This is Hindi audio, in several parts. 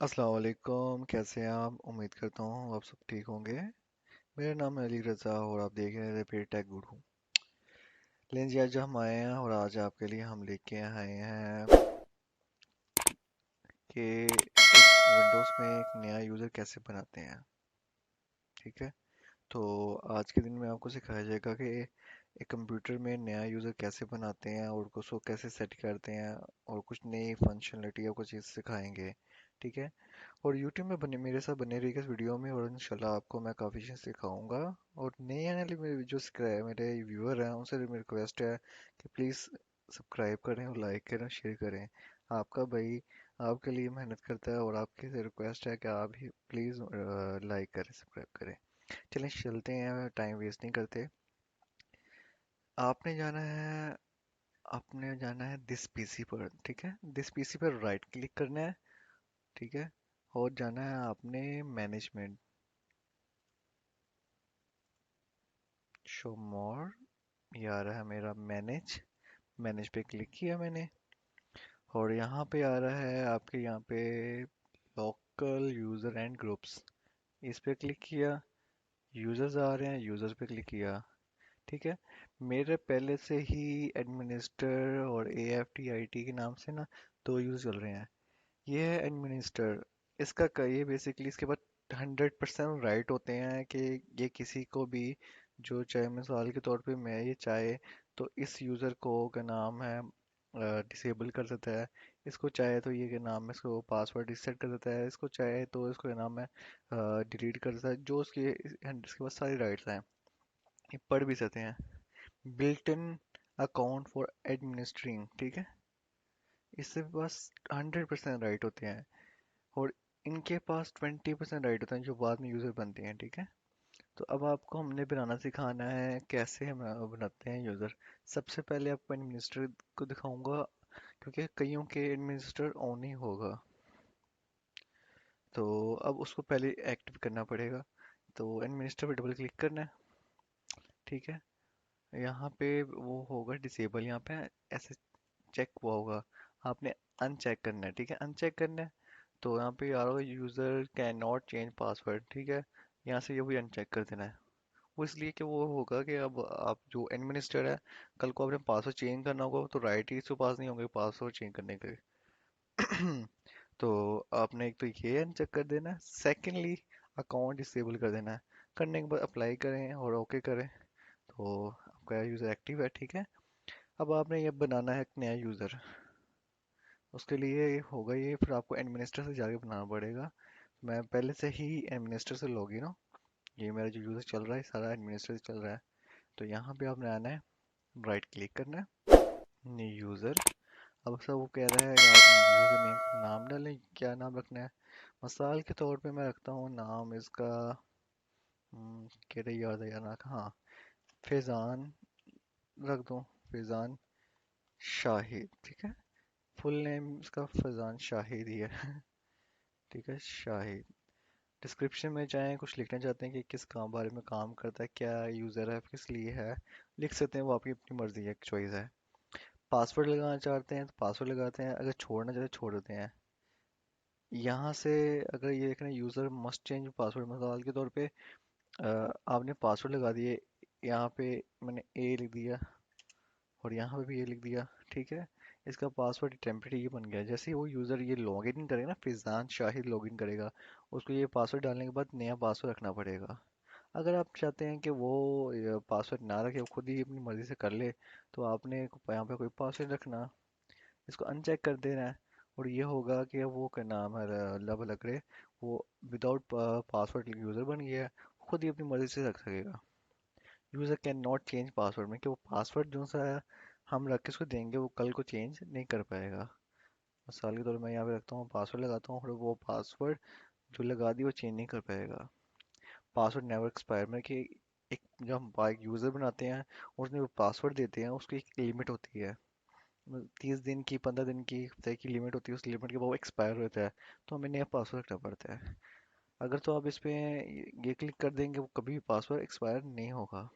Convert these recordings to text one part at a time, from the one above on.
अस्सलाम वालेकुम। कैसे हैं आप? उम्मीद करता हूँ आप सब ठीक होंगे। मेरा नाम है अली रज़ा और आप देख रहे हैं पेड़ टेक गुरु। लेकिन जी आज हम आए हैं और आज आपके लिए हम लेके आए हैं कि एक विंडोज़ में एक नया यूज़र कैसे बनाते हैं। ठीक है। तो आज के दिन में आपको सिखाया जाएगा कि एक कंप्यूटर में नया यूज़र कैसे बनाते हैं और उसको कैसे सेट करते हैं और कुछ नई फंक्शनलिटी या कुछ चीज़ सिखाएंगे। ठीक है। और यूट्यूब में बने मेरे साथ बने रहिएगा इस वीडियो में और इंशाल्लाह आपको मैं काफ़ी चीज़ सिखाऊंगा। और नए आने वाले मेरे जो मेरे व्यूअर हैं उनसे मेरी रिक्वेस्ट है कि प्लीज़ सब्सक्राइब करें और लाइक करें और शेयर करें। आपका भाई आपके लिए मेहनत करता है और आपकी से रिक्वेस्ट है कि आप भी प्लीज़ लाइक करें, सब्सक्राइब करें। चलें चलते हैं, टाइम वेस्ट नहीं करते। आपने जाना है आपने जाना है दिस पीसी पर। ठीक है, दिस पीसी पर राइट क्लिक करना है। ठीक है। और जाना है आपने मैनेजमेंट, शो मोर। ये आ रहा है मेरा मैनेज। मैनेज पे क्लिक किया मैंने और यहाँ पे आ रहा है आपके यहाँ पे लोकल यूज़र एंड ग्रुप्स। इस पे क्लिक किया। यूज़र्स आ रहे हैं, यूज़र्स पे क्लिक किया। ठीक है। मेरे पहले से ही एडमिनिस्टर और A F T I T के नाम से ना दो यूज़ चल रहे हैं। ये है एडमिनिस्टर। ये बेसिकली इसके बाद 100% राइट होते हैं कि ये किसी को भी, जो चाहे मिसाल के तौर पे मैं ये चाहे तो इस यूज़र को का नाम है डिसेबल कर देता है। इसको चाहे तो ये के नाम है इसको पासवर्ड रिसेट कर देता है। इसको चाहे तो इसको नाम है डिलीट कर देता है। जो इसके पास सारी राइट्स हैं, ये पढ़ भी सकते हैं। Built in account for administering. ठीक है। इससे बस 100% राइट होते हैं और इनके पास 20% राइट होता है जो बाद में यूज़र बनते हैं। ठीक है। तो अब आपको हमने बनाना सिखाना है कैसे हम बनाते हैं यूज़र। सबसे पहले आपको एडमिनिस्टर को दिखाऊंगा क्योंकि कईयों के एडमिनिस्टर ऑन ही होगा। तो अब उसको पहले एक्टिव करना पड़ेगा। तो एडमिनिस्टर पे डबल क्लिक करना है। ठीक है। यहाँ पे वो होगा डिसेबल, यहाँ पे ऐसे चेक हुआ होगा। आपने अनचेक करना है। ठीक है, अनचेक करना है। तो यहाँ पे आ रहा होगा user can not change password. ठीक है। यहाँ से ये भी अनचेक कर देना है। वो इसलिए कि वो होगा कि अब आप जो एडमिनिस्टर है, कल को आपने पासवर्ड चेंज करना होगा तो राइट ही इसके पास नहीं होंगे पासवर्ड चेंज करने के। तो आपने एक तो ये अनचेक कर देना है, सेकेंडली अकाउंट डिसेबल कर देना है। करने के बाद अप्लाई करें और ओके करें तो आपका यूज़र एक्टिव है। ठीक है। अब आपने ये बनाना है एक नया यूज़र। उसके लिए होगा ये, फिर आपको एडमिनिस्टर से जाके बनाना पड़ेगा। मैं पहले से ही एडमिनिस्टर से लॉगिन हूँ। ये मेरा जो यूज़र चल रहा है सारा एडमिनिस्टर से चल रहा है। तो यहाँ पे आपने आना है, राइट क्लिक करना है, न्यू यूज़र। अब सब वो कह रहा है कि आप यूज़र नेम का नाम डालें, क्या नाम रखना है। मिसाल के तौर पे मैं रखता हूँ नाम इसका कह रही याद है यार ना, हाँ, फैज़ान रख दूँ। फैज़ान शाहिद। ठीक है। फुल नेम इसका फैज़ान शाहिद ही है। ठीक है, शाहिद। डिस्क्रिप्शन में चाहें कुछ लिखना चाहते हैं कि किस काम बारे में काम करता है, क्या यूज़र है, किस लिए है, लिख सकते हैं। वो आपकी अपनी मर्जी है, चॉइस है। पासवर्ड लगाना चाहते हैं तो पासवर्ड लगाते हैं, अगर छोड़ना चाहते हैं छोड़ देते हैं। यहाँ से अगर ये देखना यूज़र मस्ट चेंज पासवर्ड, मिसाल के तौर पे आपने पासवर्ड लगा दिए। यहाँ पे मैंने ए लिख दिया और यहाँ पे भी ये लिख दिया। ठीक है। इसका पासवर्ड टेम्परेरी ये बन गया। जैसे ही वो यूज़र ये लॉगिन करेगा ना, फिजान शाहिद लॉगिन करेगा, उसको ये पासवर्ड डालने के बाद नया पासवर्ड रखना पड़ेगा। अगर आप चाहते हैं कि वो पासवर्ड ना रखे, वो खुद ही अपनी मर्ज़ी से कर ले, तो आपने यहाँ पे कोई पासवर्ड रखना, इसको अनचेक कर देना है। और ये होगा कि वो क्या नाम है, लब लग रहे, वो विदाउट पासवर्ड यूज़र बन गया है। खुद ही अपनी मर्ज़ी से रख सकेगा। User can not change password में कि वो पासवर्ड जो सा हम रख के उसको देंगे वो कल को चेंज नहीं कर पाएगा। मिसाल के तौर पे मैं यहाँ पे रखता हूँ, पासवर्ड लगाता हूँ और वो पासवर्ड जो लगा दी वो चेंज नहीं कर पाएगा। पासवर्ड नेवर एक्सपायर में कि एक जब हम बाइक यूज़र बनाते हैं उसमें वो पासवर्ड देते हैं उसकी एक लिमिट होती है। 30 दिन की, 15 दिन की, हफ्ते की लिमिट होती है। उस लिमिट के बाद वो एक्सपायर होता है तो हमें नया पासवर्ड रखना पड़ता है। अगर तो आप इस पे ये क्लिक कर देंगे वो कभी भी पासवर्ड एक्सपायर नहीं होगा।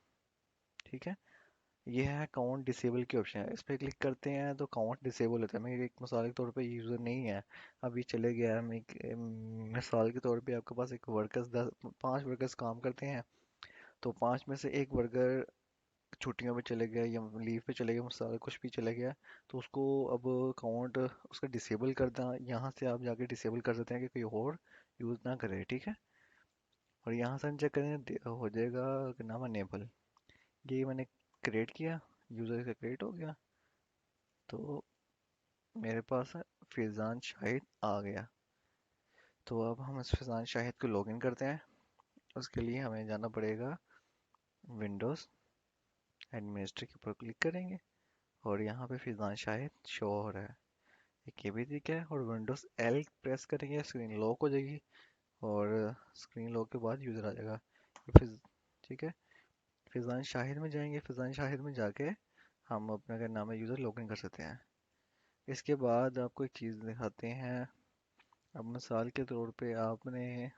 ठीक है। ये है काउंट डिसेबल के ऑप्शन है, इस पर क्लिक करते हैं तो काउंट डिसेबल होता है। मैं एक मिसाल के तौर पे यूज़र नहीं है, अभी चले गया हम एक मिसाल के तौर पे आपके पास एक वर्कर्स 5 वर्कर्स काम करते हैं, तो 5 में से एक वर्कर छुट्टियों पे चले गया या लीव पे चले गया, मिसाल कुछ भी चले गया, तो उसको अब काउंट उसका डिसेबल करना, यहाँ से आप जाके डिसेबल कर सकते हैं कि कोई और यूज़ ना करे, ठीक है। और यहाँ से हम चेक करें हो जाएगा कि नाम अनेबल, ये मैंने क्रिएट किया, यूज़र का क्रिएट हो गया, तो मेरे पास है फैज़ान शाहिद आ गया। तो अब हम इस फैज़ान शाहिद को लॉगिन करते हैं। उसके लिए हमें जाना पड़ेगा विंडोज़ एडमिनिस्ट्रेटर के ऊपर क्लिक करेंगे, और यहाँ पे फैज़ान शाहिद शो हो रहा है, एक ये भी ठीक है। और विंडोज़ एल प्रेस करेंगे, स्क्रीन लॉक हो जाएगी, और स्क्रीन लॉक के बाद यूज़र आ जाएगा। फिर ठीक है, फैज़ान शाहिद में जाएंगे, फैज़ान शाहिद में जाके हम अपना क्या नाम है यूज़र लॉगिन कर सकते हैं। इसके बाद आपको एक चीज़ दिखाते हैं। अब मिसाल के तौर पे आपने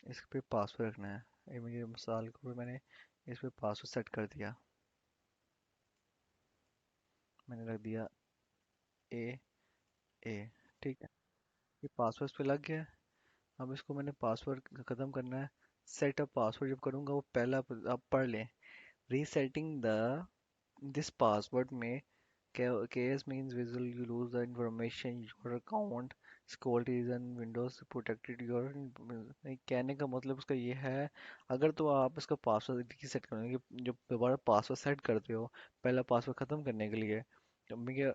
इस पे पासवर्ड रखना है, ये मुझे मिसाल को मैंने इस पे पासवर्ड सेट कर दिया, मैंने रख दिया ए ए, ठीक है। ये पासवर्ड पे लग गया है। अब इसको मैंने पासवर्ड ख़त्म करना है। सेट अप पासवर्ड जब करूँगा वो पहला आप पढ़ लें, रीसेटिंग द दिस पासवर्ड में chaos means visual you lose the information your account security is and windows protected your कहने का मतलब उसका ये है, अगर तो आप इसका पासवर्ड रीसेट करोगे कि जब दोबारा पासवर्ड सेट करते हो पहला पासवर्ड ख़त्म करने के लिए, तो मुझे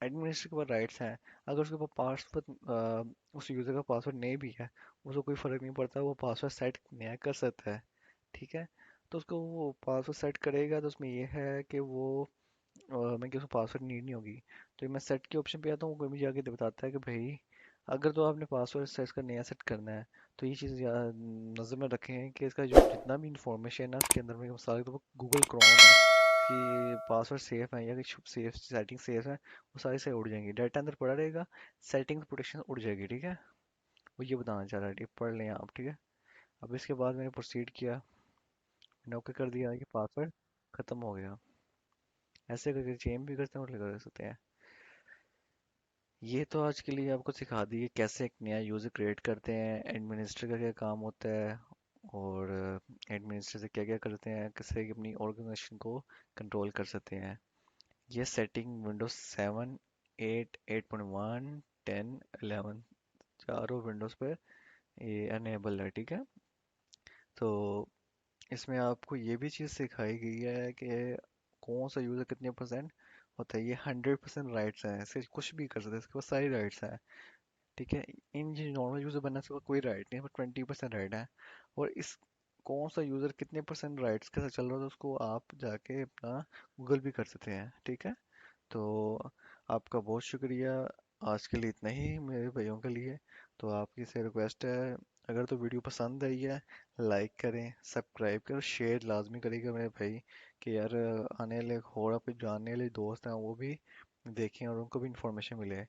एडमिनिस्ट्रेटर के पास राइट्स हैं। अगर उसके पास पासवर्ड उस यूज़र का पासवर्ड नहीं भी है, उसको कोई फ़र्क नहीं पड़ता, वो पासवर्ड सेट नया कर सकता है, ठीक है। तो उसको वो पासवर्ड सेट करेगा, तो उसमें ये है कि वो मैं कि उसको पासवर्ड नीड नहीं होगी। तो ये मैं सेट के ऑप्शन पे आता हूँ, कोई मुझे आगे बताता है कि भाई अगर तो आपने पासवर्ड सेट का नया सेट करना है, तो ये चीज़ नज़र में रखें कि इसका जो जितना भी इंफॉर्मेशन है उसके अंदर में, मिसाल के तौर पर गूगल क्रोम है कि पासवर्ड सेफ है या कि सेफ सेटिंग सेफ है, वो सारी से उड़ जाएंगी, डाटा अंदर पड़ा रहेगा, सेटिंग प्रोटेक्शन उड़ जाएगी, ठीक है। वो ये बताना चाह रहा है, ये पढ़ लें आप, ठीक है। अब इसके बाद मैंने प्रोसीड किया, मैंने ओके कर दिया कि पासवर्ड ख़त्म हो गया। ऐसे करके चेंज भी करते हैं और कर सकते हैं। ये तो आज के लिए आपको सिखा दी कि कैसे एक नया यूज़र क्रिएट करते हैं, एडमिनिस्ट्रेटर का क्या काम होता है, और एडमिनिस्ट्रेटर से क्या क्या करते हैं, कैसे अपनी ऑर्गेनाइजेशन को कंट्रोल कर सकते हैं। ये सेटिंग विंडोज 7, 8, 8.1, 10, 11 चारों विंडोज़ पे ये अनेबल है, ठीक है। तो इसमें आपको ये भी चीज़ सिखाई गई है कि कौन सा यूज़र कितने परसेंट होता है। ये 100% राइट्स हैं, ऐसे कुछ भी कर सकते हैं, इसके पास सारी राइट्स हैं, ठीक है। इन जो नॉर्मल यूज़र बनने से कोई राइट नहीं है, पर 20% राइट है। और इस कौन सा यूज़र कितने परसेंट राइट्स के साथ चल रहा है, तो उसको आप जाके अपना गूगल भी कर सकते हैं, ठीक है। तो आपका बहुत शुक्रिया, आज के लिए इतना ही मेरे भाइयों के लिए। तो आपकी से रिक्वेस्ट है, अगर तो वीडियो पसंद आई है लाइक करें, सब्सक्राइब करें, शेयर लाजमी करेगा मेरे भाई, कि यार आने वाले और आप जानने वाले दोस्त हैं वो भी देखें और उनको भी इंफॉर्मेशन मिले।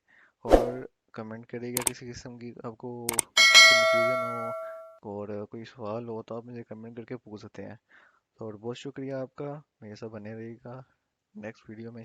और कमेंट करिएगा किसी किस्म की आपको कन्फ्यूज़न हो और कोई सवाल हो तो आप मुझे कमेंट करके पूछ सकते हैं। तो और बहुत शुक्रिया आपका, मेरे साथ बने रहिएगा नेक्स्ट वीडियो में।